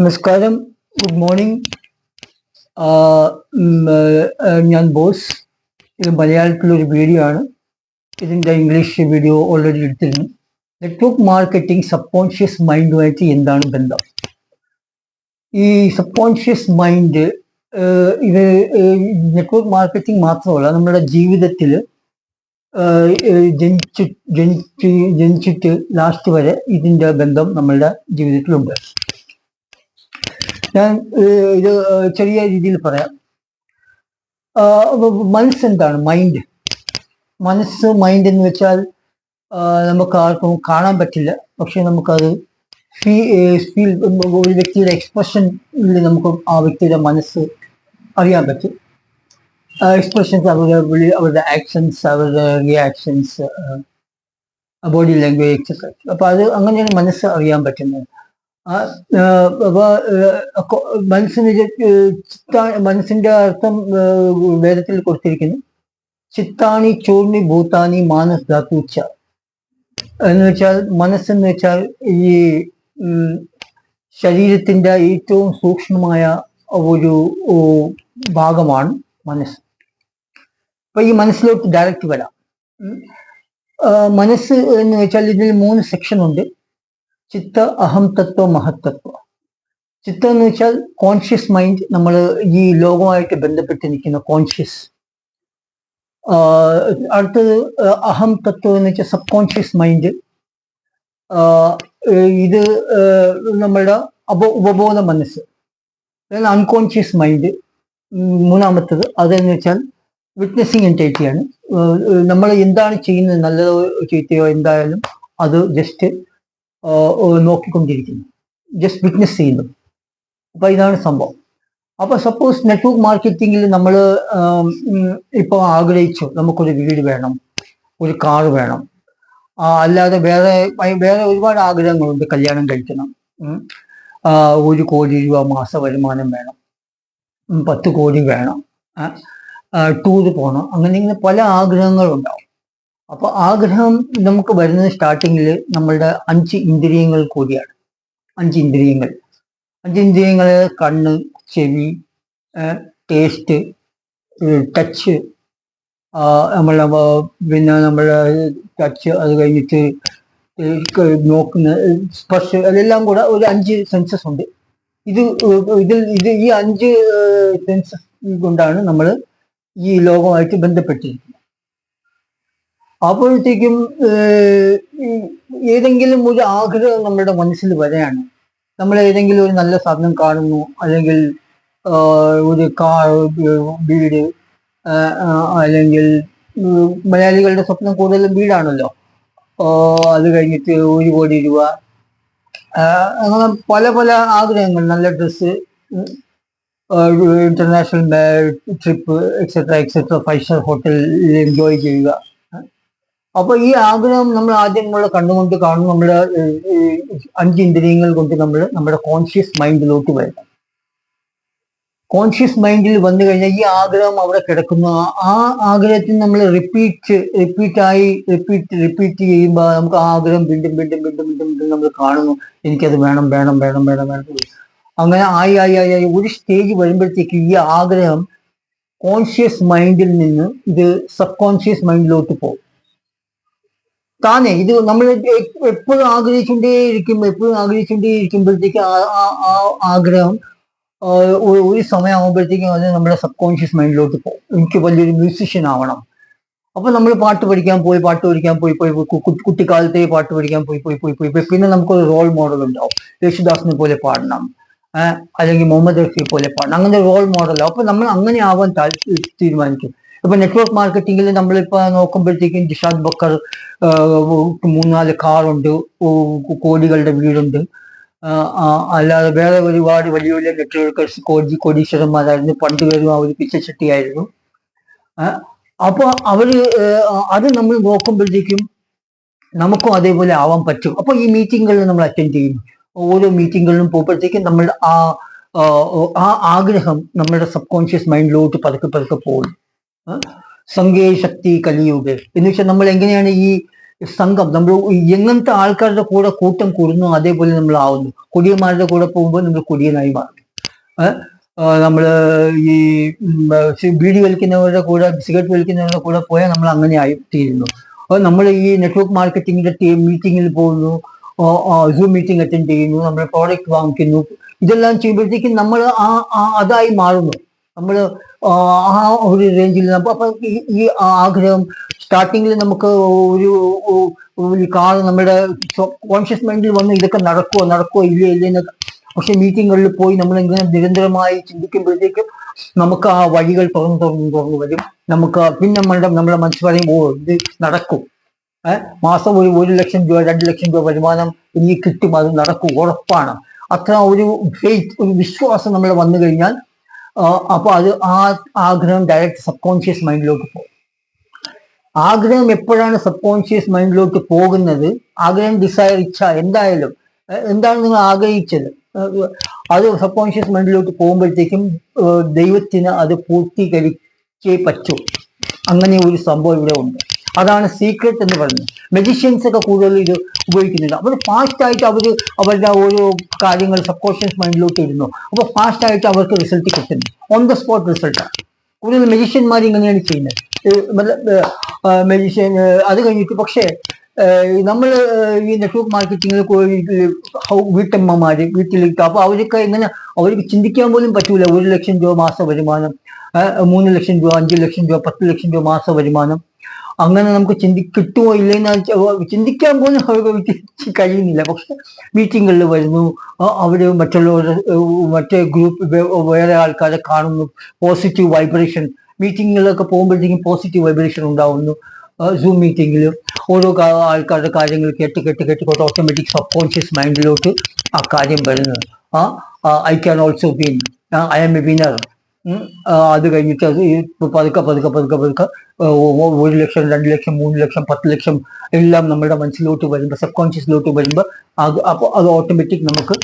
നമസ്കാരം, good morning. ഞാൻ boss. ഇത് മലയാളത്തിലൊരു വീഡിയോ ആണ്. ഇതിൻ്റെ ഇംഗ്ലീഷ് വീഡിയോ ഓൾറെഡി എടുത്തിരുന്നു. നെറ്റ്വർക്ക് മാർക്കറ്റിംഗ് സബ് കോൺഷ്യസ് മൈൻഡുമായിട്ട് എന്താണ് ബന്ധം? ഈ സബ് കോൺഷ്യസ് മൈൻഡ് ഇത് നെറ്റ്വർക്ക് മാർക്കറ്റിംഗ് മാത്രമല്ല, നമ്മുടെ ജീവിതത്തിൽ ജനിച്ചിട്ട് ലാസ്റ്റ് വരെ ഇതിൻ്റെ ബന്ധം നമ്മളുടെ ജീവിതത്തിലുണ്ട്. ഞാൻ ഇത് ചെറിയ രീതിയിൽ പറയാം. മനസ്സെന്താണ്? മൈൻഡ് എന്ന് വെച്ചാൽ നമുക്ക് ആർക്കും കാണാൻ പറ്റില്ല, പക്ഷെ നമുക്കത് ഫീൽ ഒരു വ്യക്തിയുടെ എക്സ്പ്രഷനിൽ നമുക്ക് ആ വ്യക്തിയുടെ മനസ്സ് അറിയാൻ പറ്റും. എക്സ്പ്രഷൻസ്, അവരുടെ ആക്ഷൻസ്, അവരുടെ റിയാക്ഷൻസ്, ബോഡി ലാംഗ്വേജ് എക്സെട്ര. അപ്പൊ അത് അങ്ങനെയാണ് മനസ്സ് അറിയാൻ പറ്റുന്നത്. മനസ്സിന്റെ അർത്ഥം വേദത്തിൽ കൊടുത്തിരിക്കുന്നു. ചിത്താണി ചോർണി ഭൂതാനി മാനസ് ധാതുച്ച എന്ന് വെച്ചാൽ, മനസ്സെന്ന് വെച്ചാൽ ഈ ശരീരത്തിന്റെ ഏറ്റവും സൂക്ഷ്മമായ ഒരു ഭാഗമാണ് മനസ്സ്. അപ്പൊ ഈ മനസ്സിലോട്ട് ഡയറക്റ്റ് വരാം. മനസ്സ് എന്ന് വെച്ചാൽ ഇതിൽ 3 സെക്ഷൻ ഉണ്ട്. ചിത്ത, അഹം തത്വ, മഹത്തത്വ. ചിത്ത എന്ന് വെച്ചാൽ കോൺഷ്യസ് മൈൻഡ്, നമ്മൾ ഈ ലോകമായിട്ട് ബന്ധപ്പെട്ട് നിൽക്കുന്ന കോൺഷ്യസ്. അടുത്തത് അഹം തത്വം എന്ന് വെച്ചാൽ സബ് കോൺഷ്യസ് മൈൻഡ്. ഇത് നമ്മളുടെ ഉപബോധ മനസ്സ്. അൺകോൺഷ്യസ് മൈൻഡ് മൂന്നാമത്തത്. അതെന്ന് വെച്ചാൽ വിറ്റ്നസിങ് എൻറ്റൈറ്റിയാണ്. നമ്മൾ എന്താണ് ചെയ്യുന്നത്, നല്ലതോ ചീത്തയോ എന്തായാലും അത് ജസ്റ്റ് നോക്കിക്കൊണ്ടിരിക്കുന്നു, ജസ്റ്റ് വിറ്റ്നസ് ചെയ്യുന്നു. അപ്പൊ ഇതാണ് സംഭവം. അപ്പൊ സപ്പോസ് നെറ്റ്വർക്ക് മാർക്കറ്റിംഗിൽ നമ്മൾ ഇപ്പൊ ആഗ്രഹിച്ചു, നമുക്കൊരു വീട് വേണം, ഒരു കാർ വേണം, അല്ലാതെ വേറെ ഒരുപാട് ആഗ്രഹങ്ങളുണ്ട്. കല്യാണം കഴിക്കണം, 1 കോടി രൂപ മാസ വരുമാനം വേണം, 10 കോടി വേണം, ടൂറ് പോകണം, അങ്ങനെ ഇങ്ങനെ പല ആഗ്രഹങ്ങളുണ്ടാവും. അപ്പൊ ആഗ്രഹം നമുക്ക് വരുന്നത് സ്റ്റാർട്ടിങ്ങിൽ നമ്മളുടെ 5 ഇന്ദ്രിയങ്ങൾ കൂടിയാണ്. 5 ഇന്ദ്രിയങ്ങൾ കണ്ണ്, ചെവി, ടേസ്റ്റ്, ടച്ച്, നമ്മളെ ടച്ച്, അത് കഴിഞ്ഞിട്ട് നോക്കുന്ന സ്പർശം, അതെല്ലാം കൂടെ ഒരു 5 സെൻസസ് ഉണ്ട്. ഈ 5 സെൻസസ് കൊണ്ടാണ് നമ്മൾ ഈ ലോകമായിട്ട് ബന്ധപ്പെട്ടിരിക്കുന്നത്. അപ്പോഴത്തേക്കും ഏതെങ്കിലും ഒരു ആഗ്രഹം നമ്മുടെ മനസ്സിൽ വരെയാണ്. നമ്മൾ ഏതെങ്കിലും ഒരു നല്ല സാധനം കാണുന്നു, അല്ലെങ്കിൽ ഒരു വീട്, അല്ലെങ്കിൽ മലയാളികളുടെ സ്വപ്നം കൂടുതലും വീടാണല്ലോ. അത് കഴിഞ്ഞിട്ട് 1 കോടി രൂപ, അങ്ങനെ പല പല ആഗ്രഹങ്ങൾ, നല്ല dress, international trip, etcetera 5 star ഹോട്ടലിൽ എൻജോയ് ചെയ്യുക. അപ്പൊ ഈ ആഗ്രഹം നമ്മൾ ആദ്യം നമ്മളെ കണ്ണുകൊണ്ട് കാണും. നമ്മുടെ 5 ഇന്ദ്രിയങ്ങൾ കൊണ്ട് നമ്മുടെ കോൺഷ്യസ് മൈൻഡിലോട്ട് വരണം. കോൺഷ്യസ് മൈൻഡിൽ വന്നു കഴിഞ്ഞാൽ ഈ ആഗ്രഹം അവിടെ കിടക്കുന്നു. ആ ആഗ്രഹത്തിന് നമ്മൾ റിപ്പീറ്റ് ചെയ്യുമ്പോൾ നമുക്ക് ആ ആഗ്രഹം വീണ്ടും നമ്മൾ കാണുന്നു. എനിക്കത് വേണം. അങ്ങനെ ആയി ഒരു സ്റ്റേജ് വരുമ്പോഴത്തേക്ക് ഈ ആഗ്രഹം കോൺഷ്യസ് മൈൻഡിൽ നിന്ന് ഇത് സബ് കോൺഷ്യസ് മൈൻഡിലോട്ട് പോകും താനെ. ഇത് നമ്മൾ എപ്പോഴും ആഗ്രഹിച്ചുകൊണ്ടേയിരിക്കുമ്പോഴത്തേക്ക് ആ ആഗ്രഹം ഒരു സമയമാകുമ്പോഴത്തേക്കും അത് നമ്മുടെ സബ് കോൺഷ്യസ് മൈൻഡിലോട്ട് പോകും. എനിക്ക് വലിയൊരു മ്യൂസിഷ്യൻ ആവണം. അപ്പൊ നമ്മൾ പാട്ട് പഠിക്കാൻ പോയി കുട്ടിക്കാലത്തെ പാട്ട് പഠിക്കാൻ പോയി പിന്നെ നമുക്കൊരു റോൾ മോഡൽ ഉണ്ടാവും. യേശുദാസിനെ പോലെ പാടണം, അല്ലെങ്കിൽ മുഹമ്മദ് റഫി പോലെ പാടണം, അങ്ങനെ റോൾ മോഡലോ. അപ്പൊ നമ്മൾ അങ്ങനെ ആവാൻ തീരുമാനിക്കും. ഇപ്പൊ നെറ്റ്വർക്ക് മാർക്കറ്റിംഗിൽ നമ്മളിപ്പോ നോക്കുമ്പോഴത്തേക്കും ജിഷാദ് ബക്കർ 3-4 കാറുണ്ട്, കോടികളുടെ വീടുണ്ട്, അല്ലാതെ വേറെ ഒരുപാട് വലിയ വലിയ നെറ്റ്വർക്കേഴ്സ് കോടീശ്വരന്മാരായിരുന്നു. പണ്ട് പേരും അവർ പിച്ചച്ചട്ടിയായിരുന്നു. അപ്പൊ അത് നമ്മൾ നോക്കുമ്പോഴത്തേക്കും നമുക്കും അതേപോലെ ആവാൻ പറ്റും. അപ്പൊ ഈ മീറ്റിങ്ങുകളിൽ നമ്മൾ അറ്റൻഡ് ചെയ്യുന്നു. ഓരോ മീറ്റിങ്ങുകളിലും പോകുമ്പോഴത്തേക്കും നമ്മളുടെ ആ ആഗ്രഹം നമ്മുടെ സബ് കോൺഷ്യസ് മൈൻഡിലോട്ട് പതുക്കെ പോകും. സംഘേ ശക്തി കലിയുഗ എന്ന് വെച്ചാൽ നമ്മൾ എങ്ങനെയാണ് ഈ സംഘം, നമ്മൾ എങ്ങനത്തെ ആൾക്കാരുടെ കൂടെ കൂട്ടം കൂടുന്നു അതേപോലെ നമ്മൾ ആവുന്നു. കൊടിയന്മാരുടെ കൂടെ പോകുമ്പോൾ നമ്മൾ കൊടിയനായി മാറും. നമ്മള് ഈ ബീഡി വലിക്കുന്നവരുടെ കൂടെ, സിഗരറ്റ് വലിക്കുന്നവരുടെ കൂടെ പോയാൽ നമ്മൾ അങ്ങനെ ആയി തീരുന്നു. അപ്പോൾ നമ്മൾ ഈ നെറ്റ്വർക്ക് മാർക്കറ്റിംഗിന്റെ മീറ്റിങ്ങിൽ പോകുന്നു, സൂം മീറ്റിംഗ് അറ്റൻഡ് ചെയ്യുന്നു, നമ്മൾ പ്രോഡക്റ്റ് വാങ്ങിക്കുന്നു. ഇതെല്ലാം ചെയ്യുമ്പോഴത്തേക്കും നമ്മൾ അതായി മാറുന്നു. നമ്മൾ ആ ഒരു റേഞ്ചിൽ അപ്പൊ ഈ ആഗ്രഹം സ്റ്റാർട്ടിങ്ങിൽ നമുക്ക് ഒരു കാർ നമ്മുടെ കോൺഷ്യസ് മൈൻഡിൽ വന്ന് ഇതൊക്കെ നടക്കുമോ ഇല്ലേ എന്നൊക്കെ. പക്ഷെ മീറ്റിങ്ങുകളിൽ പോയി നമ്മൾ ഇങ്ങനെ നിരന്തരമായി ചിന്തിക്കുമ്പോഴത്തേക്കും നമുക്ക് ആ വഴികൾ തുറന്നു വരും. നമുക്ക് പിന്നെ നമ്മുടെ മനസ്സ് പറയും, ഓ ഇത് നടക്കും, മാസം ഒരു 1 ലക്ഷം രൂപ 2 ലക്ഷം രൂപ വരുമാനം എനിക്ക് കിട്ടും, അത് നടക്കും, ഉറപ്പാണ്. അത്ര ഒരു ഫെയ്ത്ത്, ഒരു വിശ്വാസം നമ്മൾ വന്നു കഴിഞ്ഞാൽ അപ്പൊ അത് ആ ആഗ്രഹം ഡയറക്റ്റ് സബ് കോൺഷ്യസ് മൈൻഡിലോട്ട് പോകും. ആഗ്രഹം എപ്പോഴാണ് സബ് കോൺഷ്യസ് മൈൻഡിലോട്ട് പോകുന്നത്? ആഗ്രഹം, ഡിസയർ, ഇച്ഛ, എന്തായാലും എന്താണ് നിങ്ങൾ ആഗ്രഹിച്ചത് അത് സബ് കോൺഷ്യസ് മൈൻഡിലോട്ട് പോകുമ്പോഴത്തേക്കും ദൈവത്തിന് അത് പൂർത്തീകരിച്ചേ പറ്റൂ. അങ്ങനെ ഒരു സംഭവം ഇവിടെ ഉണ്ട്. അതാണ് സീക്രട്ട് എന്ന് പറയുന്നത്. മെജിഷ്യൻസ് ഒക്കെ കൂടുതൽ ഇത് ഉപയോഗിക്കുന്നുണ്ട്. അവർ ഫാസ്റ്റ് ആയിട്ട് അവരുടെ ഓരോ കാര്യങ്ങൾ സബ് കോൺഷ്യസ് മൈൻഡിലോട്ട് ഇടുന്നു. അപ്പോൾ ഫാസ്റ്റ് ആയിട്ട് അവർക്ക് റിസൾട്ട് കിട്ടുന്നു, ഓൺ ദ സ്പോട്ട് റിസൾട്ടാണ്. കൂടുതൽ മെജിഷ്യന്മാർ ഇങ്ങനെയാണ് ചെയ്യുന്നത്. മെജിഷ്യൻ അത് കഴിഞ്ഞിട്ട് പക്ഷേ നമ്മൾ ഈ നെറ്റ്വർക്ക് മാർക്കറ്റിങ്ങിൽ വീട്ടമ്മമാര് വീട്ടിലിട്ട്, അപ്പൊ അവർക്ക് എങ്ങനെ, അവർക്ക് ചിന്തിക്കാൻ പോലും പറ്റൂല 1 ലക്ഷം രൂപ മാസ വരുമാനം, 3 ലക്ഷം രൂപ, 5 ലക്ഷം രൂപ, 10 ലക്ഷം രൂപ മാസ വരുമാനം. അങ്ങനെ നമുക്ക് കിട്ടുമോ ഇല്ലെന്ന് ചിന്തിക്കാൻ പോലും അവർക്ക് കഴിയുന്നില്ല. പക്ഷെ മീറ്റിങ്ങുകളിൽ വരുന്നു, അവിടെ മറ്റേ ഗ്രൂപ്പ് വേറെ ആൾക്കാരെ കാണുന്നു, പോസിറ്റീവ് വൈബ്രേഷൻ. മീറ്റിങ്ങുകളിലൊക്കെ പോകുമ്പോഴത്തേക്കും പോസിറ്റീവ് വൈബ്രേഷൻ ഉണ്ടാവുന്നു. സൂം മീറ്റിങ്ങിൽ ഓരോ ആൾക്കാരുടെ കാര്യങ്ങൾ കേട്ട് ഓട്ടോമാറ്റിക് സബ് കോൺഷ്യസ് മൈൻഡിലോട്ട് ആ കാര്യം വരുന്നത്. I can also win, I am a winner. അത് കഴിഞ്ഞിട്ട് അത് പതുക്കെ 1 ലക്ഷം 2 ലക്ഷം 3 ലക്ഷം 10 ലക്ഷം എല്ലാം നമ്മുടെ മനസ്സിലോട്ട് വരുമ്പോൾ, സബ് കോൺഷ്യസിലോട്ട് വരുമ്പോൾ അപ്പോൾ അത് ഓട്ടോമാറ്റിക് നമുക്ക്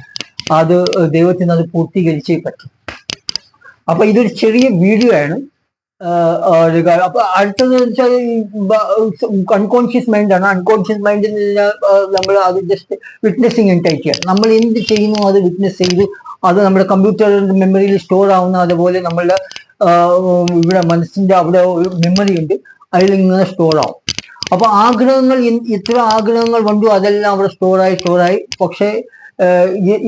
അത് ദൈവത്തിന് അത് പൂർത്തീകരിച്ചേ പറ്റും. അപ്പൊ ഇതൊരു ചെറിയ വീഡിയോ ആണ്. അപ്പൊ അടുത്തത് വെച്ചാൽ അൺകോൺഷ്യസ് മൈൻഡാണ്. അൺകോൺഷ്യസ് മൈൻഡിൽ നമ്മൾ അത് ജസ്റ്റ് വിറ്റ്നസിങ് എൻറ്റൈറ്റിയാണ്. നമ്മൾ എന്ത് ചെയ്യുന്നു അത് വിറ്റ്നസ് ചെയ്ത് അത് നമ്മുടെ കമ്പ്യൂട്ടറിന്റെ മെമ്മറിയിൽ സ്റ്റോർ ആവുന്ന, അതുപോലെ നമ്മളുടെ ഇവിടെ മനസ്സിന്റെ അവിടെ ഒരു മെമ്മറി ഉണ്ട്, അതിലിങ്ങനെ സ്റ്റോർ ആവും. അപ്പൊ ആഗ്രഹങ്ങൾ, എത്ര ആഗ്രഹങ്ങൾ വന്നു അതെല്ലാം അവിടെ സ്റ്റോറായി. പക്ഷെ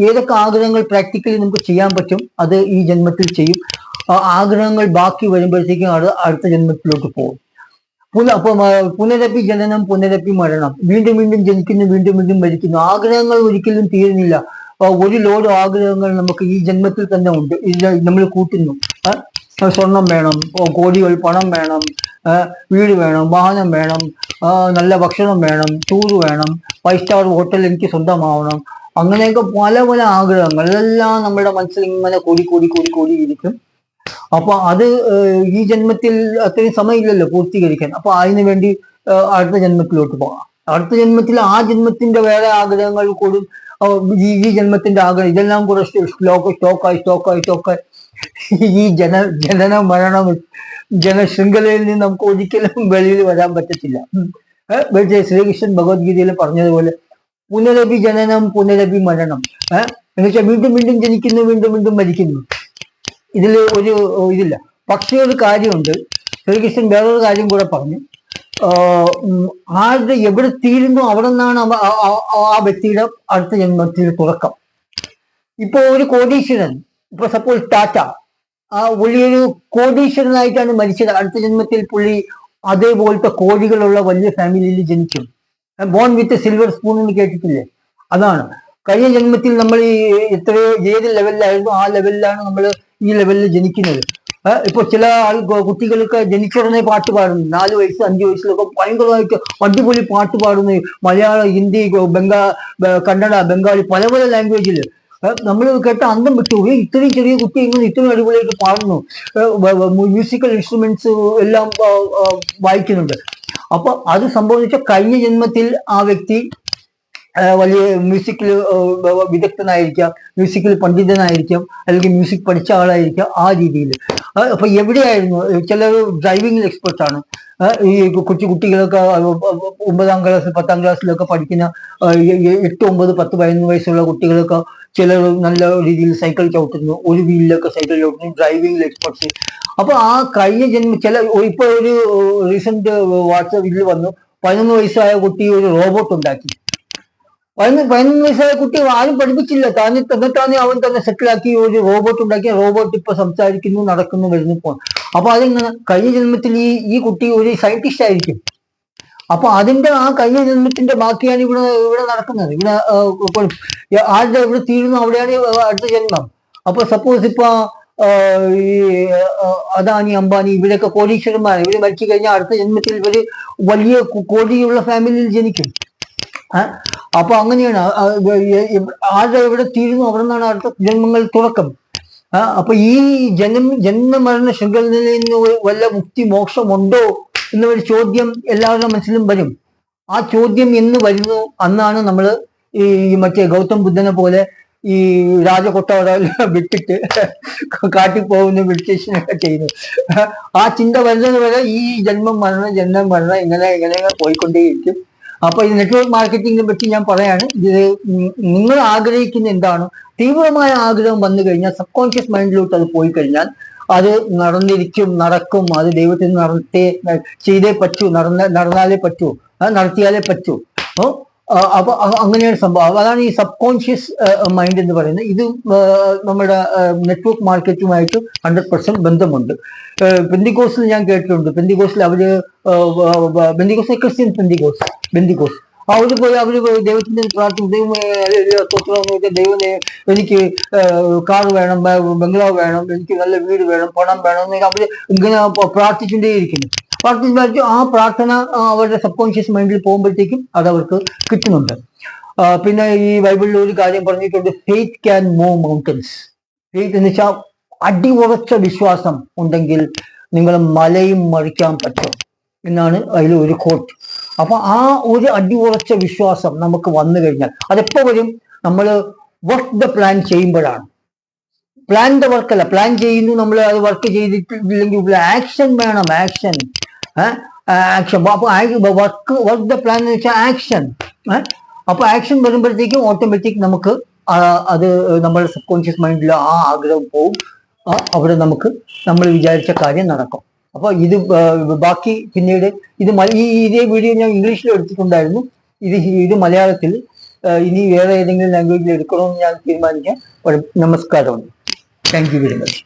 ഏതൊക്കെ ആഗ്രഹങ്ങൾ പ്രാക്ടിക്കലി നമുക്ക് ചെയ്യാൻ പറ്റും അത് ഈ ജന്മത്തിൽ ചെയ്യും. ആഗ്രഹങ്ങൾ ബാക്കി വരുമ്പോഴത്തേക്കും അത് അടുത്ത ജന്മത്തിലോട്ട് പോകും. അപ്പൊ പുനരപ്പി ജനനം പുനരപ്പി മരണം, വീണ്ടും ജനിക്കുന്നു, വീണ്ടും മരിക്കുന്നു. ആഗ്രഹങ്ങൾ ഒരിക്കലും തീരുന്നില്ല. ഒരു ലോഡ് ആഗ്രഹങ്ങൾ നമുക്ക് ഈ ജന്മത്തിൽ തന്നെ ഉണ്ട്. നമ്മൾ കൂട്ടുന്നു. സ്വർണം വേണം, കോടികൾ പണം വേണം, വീട് വേണം, വാഹനം വേണം, നല്ല ഭക്ഷണം വേണം, ടൂർ വേണം, 5 സ്റ്റാർ ഹോട്ടൽ എനിക്ക് സ്വന്തമാവണം. അങ്ങനെയൊക്കെ പല ആഗ്രഹങ്ങൾ എല്ലാം നമ്മുടെ മനസ്സിൽ ഇങ്ങനെ കൂടി ഇരിക്കും. അപ്പൊ അത് ഈ ജന്മത്തിൽ അത്രയും സമയമില്ലല്ലോ പൂർത്തീകരിക്കാൻ. അപ്പൊ അതിനു വേണ്ടി അടുത്ത ജന്മത്തിലോട്ട് പോകാം. അടുത്ത ജന്മത്തിൽ ആ ജന്മത്തിന്റെ വേറെ ആഗ്രഹങ്ങൾ കൂടും. ഈ ജന്മത്തിന്റെ ആഗ്രഹം ഇതെല്ലാം കൂടെ സ്റ്റോക്കായി ഈ ജനന മരണം ജനശൃംഖലയിൽ നിന്ന് നമുക്ക് ഒരിക്കലും വെളിയിൽ വരാൻ പറ്റത്തില്ല. ശ്രീകൃഷ്ണൻ ഭഗവത്ഗീതയിൽ പറഞ്ഞതുപോലെ പുനരഭി ജനനം പുനരഭി മരണം. എന്നുവെച്ചാൽ വീണ്ടും ജനിക്കുന്നു, വീണ്ടും മരിക്കുന്നു. ഇതിൽ ഒരു ഇതില്ല. പക്ഷേ ഒരു കാര്യമുണ്ട്, ശ്രീകൃഷ്ണൻ വേറൊരു കാര്യം കൂടെ പറഞ്ഞു. ആരുടെ എവിടെ തീരുന്നു അവിടെ നിന്നാണ് ആ വ്യക്തിയുടെ അടുത്ത ജന്മത്തിൽ തുടക്കം. ഇപ്പൊ ഒരു കോടീശ്വരൻ, ഇപ്പൊ സപ്പോസ് ടാറ്റ, പുള്ളിയൊരു കോടീശ്വരനായിട്ടാണ് മരിച്ചത്. അടുത്ത ജന്മത്തിൽ പുള്ളി അതേപോലത്തെ കോടികളുള്ള വലിയ ഫാമിലിയിൽ ജനിക്കും. ബോൺ വിത്ത് സിൽവർ സ്പൂൺ എന്ന് കേട്ടിട്ടില്ലേ? അതാണ്. കഴിഞ്ഞ ജന്മത്തിൽ നമ്മൾ ഏത് ലെവലിലായിരുന്നു ആ ലെവലിലാണ് നമ്മൾ ഈ ലെവലിൽ ജനിക്കുന്നത്. ഇപ്പൊ ചില കുട്ടികൾക്ക് ജനിച്ചുടനെ പാട്ട് പാടുന്നു, 4 വയസ്സ് 5 വയസ്സിലൊക്കെ ഭയങ്കരമായിട്ട് അടിപൊളി പാട്ട് പാടുന്നു. മലയാളം, ഹിന്ദി, കന്നഡ, ബംഗാളി, പല ലാംഗ്വേജിൽ നമ്മൾ കേട്ട അന്തം വിട്ടു. ഇത്രയും ചെറിയ കുട്ടി ഇങ്ങനെ ഇത്രയും അടിപൊളിയായിട്ട് പാടുന്നു, മ്യൂസിക്കൽ ഇൻസ്ട്രുമെന്റ്സ് എല്ലാം വായിക്കുന്നുണ്ട്. അപ്പൊ അത് സംഭവിച്ച കഴിഞ്ഞ ജന്മത്തിൽ ആ വ്യക്തി വലിയ മ്യൂസിക്കിൽ വിദഗ്ധനായിരിക്കാം, മ്യൂസിക്കിൽ പണ്ഡിതനായിരിക്കാം, അല്ലെങ്കിൽ മ്യൂസിക് പഠിച്ച ആളായിരിക്കാം. ആ രീതിയിൽ അപ്പൊ എവിടെയായിരുന്നു? ചിലർ ഡ്രൈവിംഗിൽ എക്സ്പെർട്ടാണ്, ഈ കൊച്ചു കുട്ടികളൊക്കെ 9ാം ക്ലാസ് 10ാം ക്ലാസ്സിലൊക്കെ പഠിക്കുന്ന 8, 9, 10, 11 വയസ്സുള്ള കുട്ടികളൊക്കെ ചിലർ നല്ല രീതിയിൽ സൈക്കിൾ ചവിട്ടുന്നു, ഒരു വീലിലൊക്കെ സൈക്കിൾ ചവിട്ടുന്നു, ഡ്രൈവിംഗിൽ എക്സ്പെർട്സ്. അപ്പൊ ആ കഴിഞ്ഞ ജന്മം ഇപ്പൊ ഒരു റീസെന്റ് വാട്സാപ്പ് ഇതിൽ വന്നു, 11 വയസ്സായ കുട്ടി ഒരു റോബോട്ട് ഉണ്ടാക്കി. 11 വയസ്സായ കുട്ടി ആരും പഠിപ്പിച്ചില്ല, തന്നിട്ടാണ് അവൻ തന്നെ സെറ്റിലാക്കി ഒരു റോബോട്ട് ഉണ്ടാക്കി. റോബോട്ട് ഇപ്പൊ സംസാരിക്കുന്നു, നടക്കുന്നു, വരുന്നു, പോകുന്നു. അപ്പൊ അതിങ്ങനെ കഴിഞ്ഞ ജന്മത്തിൽ ഈ കുട്ടി ഒരു സയന്റിസ്റ്റ് ആയിരിക്കും. അപ്പൊ അതിന്റെ ആ കഴിഞ്ഞ ജന്മത്തിന്റെ ബാക്കിയാണ് ഇവിടെ ഇവിടെ നടക്കുന്നത്. ആരുടെ ഇവിടെ തീരുന്നു അവിടെയാണ് അടുത്ത ജന്മം. അപ്പൊ സപ്പോസ് ഇപ്പൊ ഈ അദാനി, അംബാനി ഇവരൊക്കെ കോടീശ്വരന്മാർ, ഇവര് മരിച്ചു കഴിഞ്ഞാൽ അടുത്ത ജന്മത്തിൽ ഇവര് വലിയ കോടിയുള്ള ഫാമിലിയിൽ ജനിക്കും. അപ്പൊ അങ്ങനെയാണ് ആരുടെ എവിടെ തീരുന്നു അവിടെ നിന്നാണ് അടുത്ത ജന്മങ്ങൾ തുടക്കം. അപ്പൊ ഈ ജന്മമരണ ശൃംഖലയിൽ നിന്ന് വല്ല മുക്തി മോക്ഷമുണ്ടോ എന്നൊരു ചോദ്യം എല്ലാവരുടെ മനസ്സിലും വരും. ആ ചോദ്യം എന്ന് വരുന്നു അന്നാണ് നമ്മൾ ഈ മറ്റേ ഗൗതം ബുദ്ധനെ പോലെ ഈ രാജകൊട്ടാരം വിട്ടിട്ട് കാട്ടിൽ പോകുന്ന മെഡിറ്റേഷനൊക്കെ ചെയ്യുന്നു. ആ ചിന്ത വരുന്നത് വരെ ഈ ജന്മം മരണം ഇങ്ങനെ പോയിക്കൊണ്ടേയിരിക്കും. അപ്പൊ ഈ നെറ്റ്വർക്ക് മാർക്കറ്റിങ്ങിനെ പറ്റി ഞാൻ പറയാണ്. ഇത് നിങ്ങൾ ആഗ്രഹിക്കുന്ന എന്താണ്, തീവ്രമായ ആഗ്രഹം വന്നു കഴിഞ്ഞാൽ സബ് മൈൻഡിലോട്ട് അത് പോയി കഴിഞ്ഞാൽ അത് നടക്കും. അത് ദൈവത്തിന് ചെയ്തേ പറ്റൂ, നടന്നാലേ പറ്റൂ, നടത്തിയാലേ പറ്റൂ. അപ്പൊ അങ്ങനെയാണ് സംഭവം. അതാണ് ഈ സബ് കോൺഷ്യസ് മൈൻഡ് എന്ന് പറയുന്നത്. ഇത് നമ്മുടെ നെറ്റ്വർക്ക് മാർക്കറ്റുമായിട്ട് 100% ബന്ധമുണ്ട്. പെന്തിക്കോസിൽ ഞാൻ കേട്ടിട്ടുണ്ട്. പെന്തിക്കോസിൽ ക്രിസ്ത്യൻ ബെന്തിക്കോസ് അവര് പോയി ദൈവത്തിന്റെ പ്രാർത്ഥന, ദൈവമേ എനിക്ക് കാർ വേണം, ബംഗ്ലാവ് വേണം, എനിക്ക് നല്ല വീട് വേണം, പണം വേണം എന്നൊക്കെ അവര് ഇങ്ങനെ പ്രാർത്ഥിച്ചുകൊണ്ടേയിരിക്കുന്നു. ആ പ്രാർത്ഥന അവരുടെ സബ് കോൺഷ്യസ് മൈൻഡിൽ പോകുമ്പോഴത്തേക്കും അത് അവർക്ക് കിട്ടുന്നുണ്ട്. പിന്നെ ഈ ബൈബിളിൽ ഒരു കാര്യം പറഞ്ഞിട്ടുണ്ട്, faith can move mountains. Faith എന്ന് വെച്ചാൽ അടിയുറച്ച വിശ്വാസം ഉണ്ടെങ്കിൽ നിങ്ങൾ മലയും മറിക്കാൻ പറ്റും എന്നാണ് അതിൽ ഒരു കോട്ട്. അപ്പൊ ആ ഒരു അടിയുറച്ച വിശ്വാസം നമുക്ക് വന്നു കഴിഞ്ഞാൽ അതെപ്പോ വരും? നമ്മൾ വർക്ക് ദ പ്ലാൻ ചെയ്യുമ്പോഴാണ്. പ്ലാൻ ദ വർക്ക് അല്ല, പ്ലാൻ ചെയ്യുന്നു, നമ്മൾ അത് വർക്ക് ചെയ്തിട്ടില്ലെങ്കിൽ ആക്ഷൻ വേണം. ആക്ഷൻ. അപ്പൊ വർക്ക് ദ പ്ലാൻ എന്ന് വെച്ചാൽ ആക്ഷൻ. അപ്പൊ ആക്ഷൻ വരുമ്പോഴത്തേക്കും ഓട്ടോമാറ്റിക് നമുക്ക് അത് നമ്മുടെ സബ് കോൺഷ്യസ് മൈൻഡിൽ ആ ആഗ്രഹം പോവും. അവിടെ നമുക്ക് നമ്മൾ വിചാരിച്ച കാര്യം നടക്കും. അപ്പൊ ഇത് ബാക്കി പിന്നീട് ഇതേ വീഡിയോ ഞാൻ ഇംഗ്ലീഷിൽ എടുത്തിട്ടുണ്ടായിരുന്നു. ഇത് മലയാളത്തിൽ ഇനി വേറെ ഏതെങ്കിലും ലാംഗ്വേജിൽ എടുക്കണമെന്ന് ഞാൻ തീരുമാനിക്കാം. നമസ്കാരം. Thank you very much.